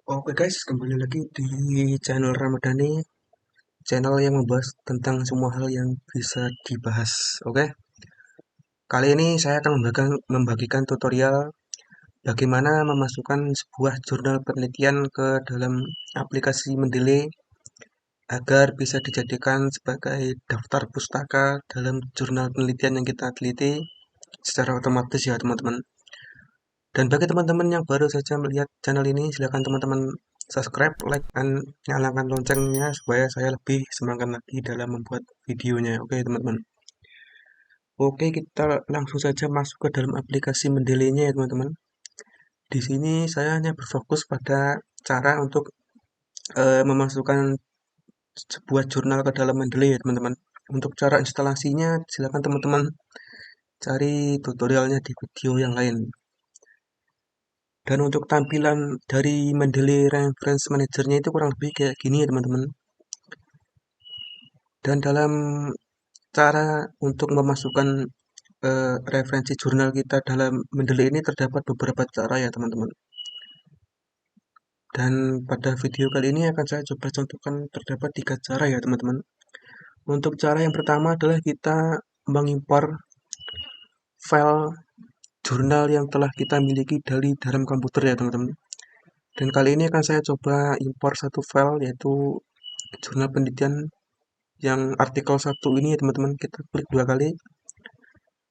Oke guys, kembali lagi di channel Ramadhani, channel yang membahas tentang semua hal yang bisa dibahas. Oke, kali ini saya akan membagikan tutorial bagaimana memasukkan sebuah jurnal penelitian ke dalam aplikasi Mendeley agar bisa dijadikan sebagai daftar pustaka dalam jurnal penelitian yang kita teliti secara otomatis ya teman-teman. Dan bagi teman-teman yang baru saja melihat channel ini, silakan teman-teman subscribe, like, dan nyalakan loncengnya supaya saya lebih semangat lagi dalam membuat videonya. Oke, teman-teman. Oke, kita langsung saja masuk ke dalam aplikasi Mendeley-nya ya, teman-teman. Di sini saya hanya berfokus pada cara untuk memasukkan sebuah jurnal ke dalam Mendeley ya, teman-teman. Untuk cara instalasinya, silakan teman-teman cari tutorialnya di video yang lain. Dan untuk tampilan dari Mendeley Reference Manager-nya itu kurang lebih kayak gini ya teman-teman. Dan dalam cara untuk memasukkan referensi jurnal kita dalam Mendeley ini terdapat beberapa cara ya teman-teman. Dan pada video kali ini akan saya coba contohkan terdapat 3 cara ya teman-teman. Untuk cara yang pertama adalah kita mengimpor file jurnal yang telah kita miliki dari dalam komputer ya teman-teman. Dan kali ini akan saya coba impor satu file yaitu jurnal penelitian yang artikel 1 ini ya teman-teman, kita klik 2 kali,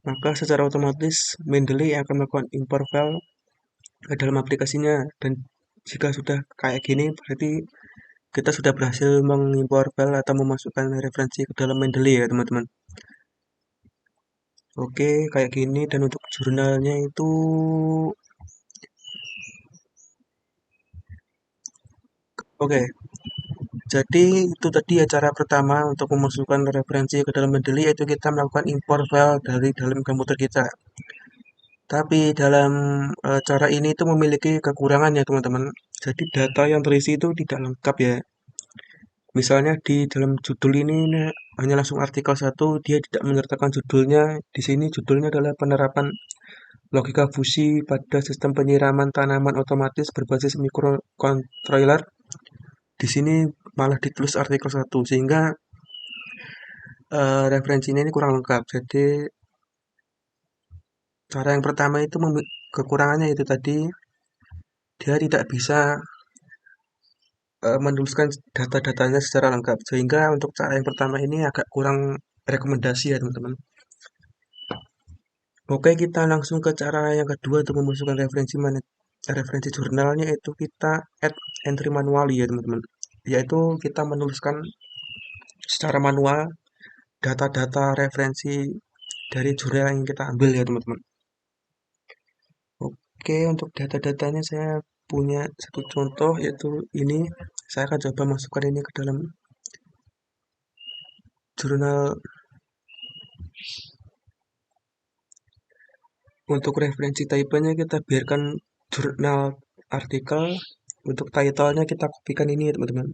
maka secara otomatis Mendeley akan melakukan import file ke dalam aplikasinya. Dan jika sudah kayak gini, berarti kita sudah berhasil mengimpor file atau memasukkan referensi ke dalam Mendeley ya teman-teman. Oke, kayak gini. Dan untuk jurnalnya itu oke. Jadi itu tadi ya cara pertama untuk memasukkan referensi ke dalam Mendeley, yaitu kita melakukan import file dari dalam komputer kita. Tapi dalam cara ini itu memiliki kekurangan ya teman-teman. Jadi data yang terisi itu tidak lengkap ya. Misalnya di dalam judul ini hanya langsung artikel 1, dia tidak menyertakan judulnya. Di sini judulnya adalah penerapan logika fusi pada sistem penyiraman tanaman otomatis berbasis microcontroller. Di sini malah ditulis artikel 1 sehingga referensinya ini kurang lengkap. Jadi cara yang pertama itu kekurangannya itu tadi dia tidak bisa menuliskan data-datanya secara lengkap. Sehingga untuk cara yang pertama ini agak kurang rekomendasi ya teman-teman. Oke, kita langsung ke cara yang kedua untuk memasukkan referensi jurnalnya, itu kita add entry manual ya teman-teman. Yaitu kita menuliskan secara manual data-data referensi dari jurnal yang kita ambil ya teman-teman. Oke, untuk data-datanya saya punya satu contoh yaitu ini. Saya akan coba masukkan ini ke dalam jurnal. Untuk referensi type-nya kita biarkan jurnal artikel. Untuk title-nya kita kopikan ini ya teman-teman.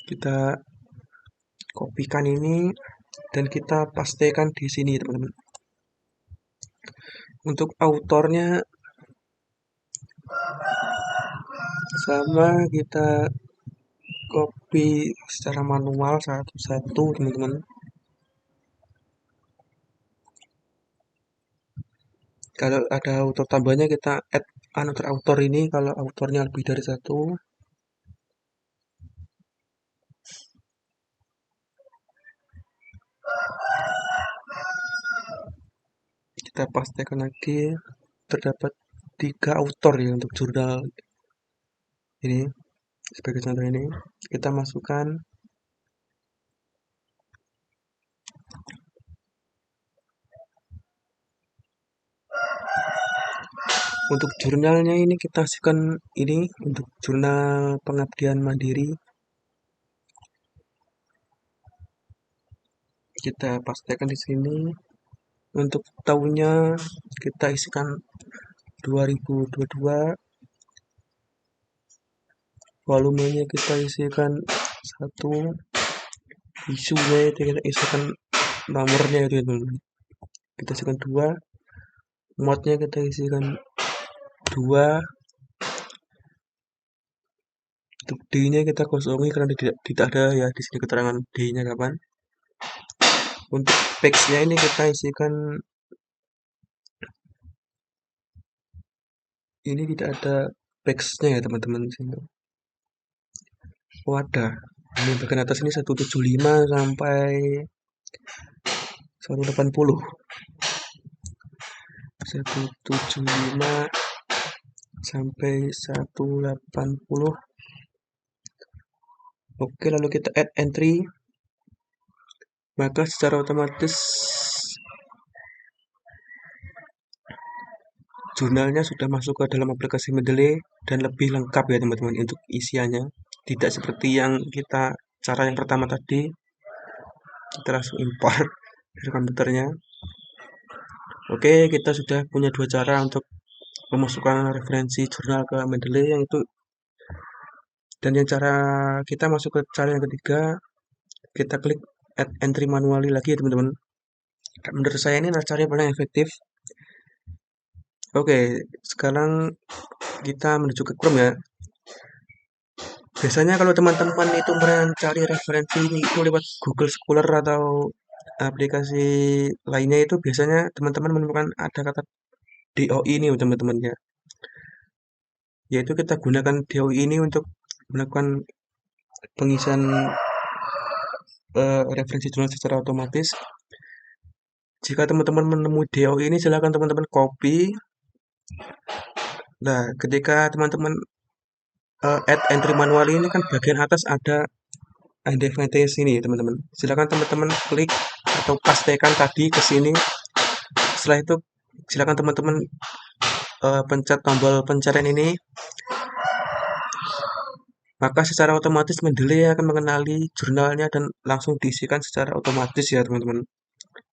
Kita kopikan ini dan kita pastekan di sini ya teman-teman. Untuk autornya sama, kita copy secara manual satu-satu teman-teman. Kalau ada autor tambahnya kita add another author ini kalau autornya lebih dari satu. Kita pastikan lagi terdapat 3 autor ya untuk jurnal ini. Sebagai contoh ini kita masukkan. Untuk jurnalnya ini kita kasihkan ini untuk jurnal pengabdian mandiri. Kita pastikan di sini. Untuk tahunnya kita isikan 2022. Volumenya kita isikan 1. Isunya itu kita isikan nomornya itu teman-teman. Kita isikan 2. modnya kita isikan 2, untuk D-nya kita kosongi karena tidak ada ya di sini keterangan D-nya kapan. Untuk page-nya ini kita isikan, ini tidak ada page-nya ya teman-teman sini. Oh ada. Ini bagian atas ini 175 sampai 180. 175 sampai 180. Oke, lalu kita add entry. Maka secara otomatis jurnalnya sudah masuk ke dalam aplikasi Mendeley dan lebih lengkap ya teman-teman untuk isiannya. Tidak seperti yang cara yang pertama tadi, kita langsung import dari komputernya. Oke, kita sudah punya 2 cara untuk memasukkan referensi jurnal ke Mendeley yang itu, dan yang cara kita masuk ke cara yang ketiga, kita klik add entry manually lagi ya teman-teman. Menurut saya ini adalah cara yang paling efektif. Oke, sekarang kita menuju ke Chrome ya. Biasanya kalau teman-teman itu mencari referensi itu lewat Google Scholar atau aplikasi lainnya, itu biasanya teman-teman menemukan ada kata DOI ini teman-teman ya. Yaitu kita gunakan DOI ini untuk melakukan pengisian referensi jurnal secara otomatis. Jika teman-teman menemui DOI ini, silakan teman-teman copy. Nah, ketika teman-teman add entry manual ini kan bagian atas ada advantage ini ya teman-teman. Silakan teman-teman klik atau pastekan tadi ke sini. Setelah itu silakan teman-teman pencet tombol pencarian ini. Maka secara otomatis Mendeley akan mengenali jurnalnya dan langsung diisikan secara otomatis ya teman-teman.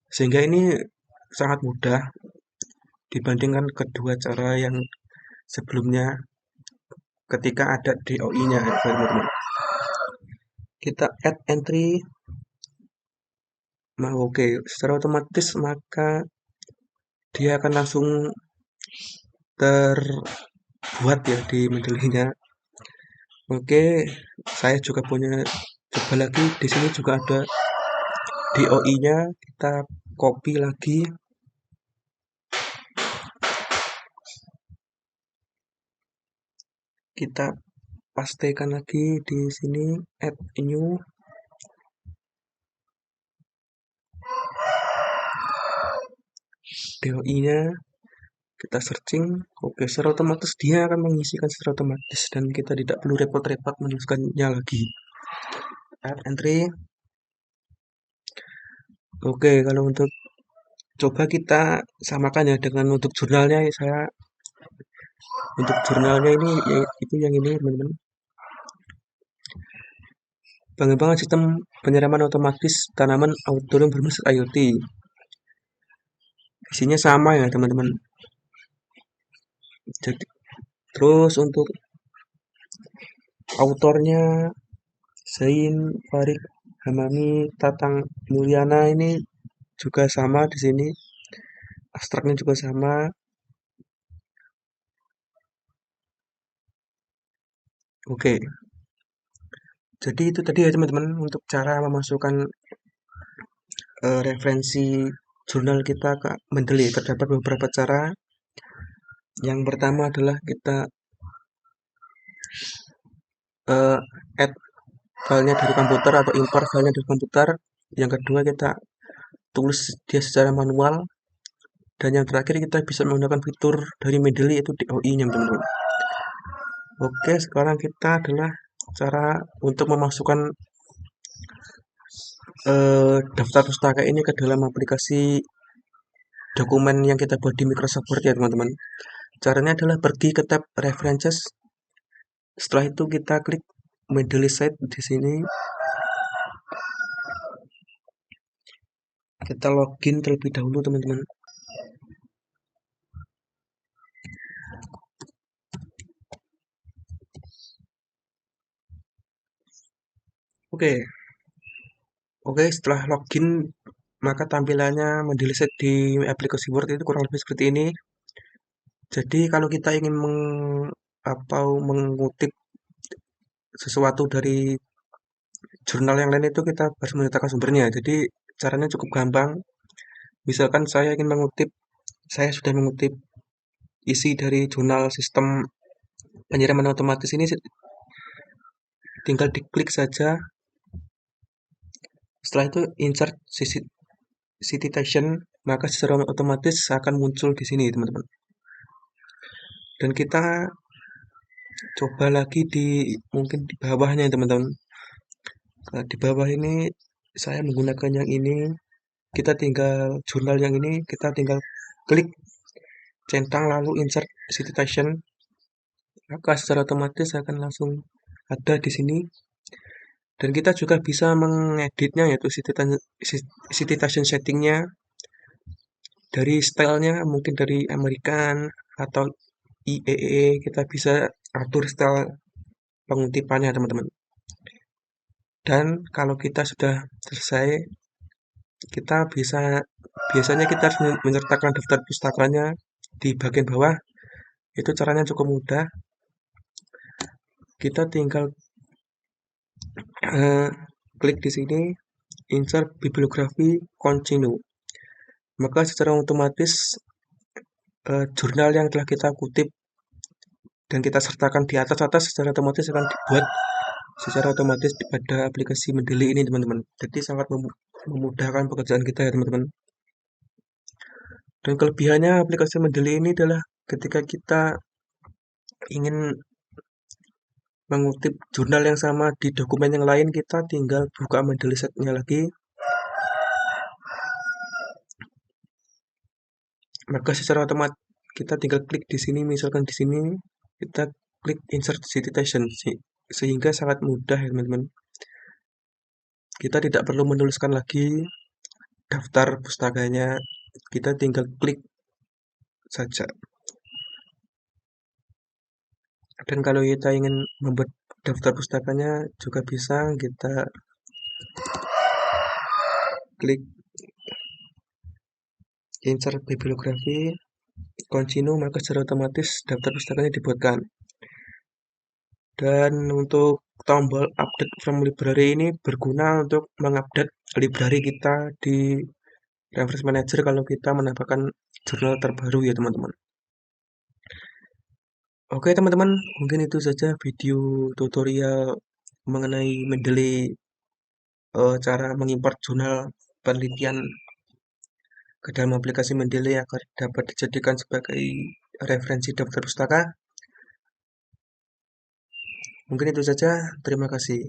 Sehingga ini sangat mudah dibandingkan kedua cara yang sebelumnya ketika ada DOI-nya ya teman-teman. Kita add entry. Nah, oke, secara otomatis maka dia akan langsung terbuat ya di Mendeley-nya. Oke, saya juga punya, coba lagi di sini juga ada DOI-nya, kita copy lagi. Kita pastekan lagi di sini, add new. DOI-nya kita searching. Oke, secara otomatis dia akan mengisikan secara otomatis dan kita tidak perlu repot-repot menuliskannya lagi. Add entry. Oke, kalau untuk coba kita samakan ya dengan untuk jurnalnya, saya untuk jurnalnya ini itu yang ini teman-teman. Pengembangan sistem penyiraman otomatis tanaman outdoor berbasis IoT. Isinya sama ya teman-teman. Jadi terus untuk autornya Zain Farid Hamami Tatang Mulyana ini juga sama di sini. Abstraknya juga sama. Oke. Jadi itu tadi ya teman-teman untuk cara memasukkan referensi jurnal kita ke Mendeley. Terdapat beberapa cara. Yang pertama adalah kita add filenya dari komputer atau import filenya dari komputer. Yang kedua kita tulis dia secara manual. Dan yang terakhir kita bisa menggunakan fitur dari Mendeley yaitu DOI-nya teman-teman. Oke, sekarang kita adalah cara untuk memasukkan daftar pustaka ini ke dalam aplikasi dokumen yang kita buat di Microsoft Word ya teman-teman. Caranya adalah pergi ke tab References. Setelah itu kita klik Mendeley Site di sini. Kita login terlebih dahulu teman-teman. Oke, setelah login maka tampilannya Mendeley Site di aplikasi Word itu kurang lebih seperti ini. Jadi kalau kita ingin mengutip sesuatu dari jurnal yang lain itu kita harus menyertakan sumbernya. Jadi caranya cukup gampang. Misalkan saya sudah mengutip isi dari jurnal sistem penyiraman otomatis ini, tinggal diklik saja. Setelah itu insert citation, maka secara otomatis akan muncul di sini, teman-teman. Dan kita coba lagi mungkin di bawahnya, teman-teman. Nah, di bawah ini saya menggunakan yang ini. Jurnal yang ini kita tinggal klik centang lalu insert citation, maka secara otomatis akan langsung ada di sini. Dan kita juga bisa mengeditnya, yaitu citation settingnya dari stylenya, mungkin dari American atau IEEE. Kita bisa atur style pengutipannya, teman-teman. Dan kalau kita sudah selesai, biasanya kita harus menyertakan daftar pustakanya di bagian bawah. Itu caranya cukup mudah. Kita tinggal klik di sini, insert bibliografi continue. Maka secara otomatis jurnal yang telah kita kutip dan kita sertakan di atas secara otomatis akan dibuat secara otomatis pada aplikasi Mendeley ini, teman-teman. Jadi sangat memudahkan pekerjaan kita ya, teman-teman. Dan kelebihannya aplikasi Mendeley ini adalah ketika kita ingin mengutip jurnal yang sama di dokumen yang lain, kita tinggal buka Mendeley setnya lagi. Maka secara otomatis kita tinggal klik di sini, misalkan di sini kita klik insert citation, sehingga sangat mudah ya, teman-teman. Kita tidak perlu menuliskan lagi daftar pustakanya, kita tinggal klik saja. Dan kalau kita ingin membuat daftar pustakanya juga bisa, kita klik insert bibliografi continue, maka secara otomatis daftar pustakanya dibuatkan. Dan untuk tombol update from library ini berguna untuk mengupdate library kita di Reference Manager kalau kita menambahkan jurnal terbaru ya, teman-teman. Oke, teman-teman, mungkin itu saja video tutorial mengenai Mendeley, cara mengimport jurnal penelitian ke dalam aplikasi Mendeley agar dapat dijadikan sebagai referensi daftar pustaka. Mungkin itu saja. Terima kasih.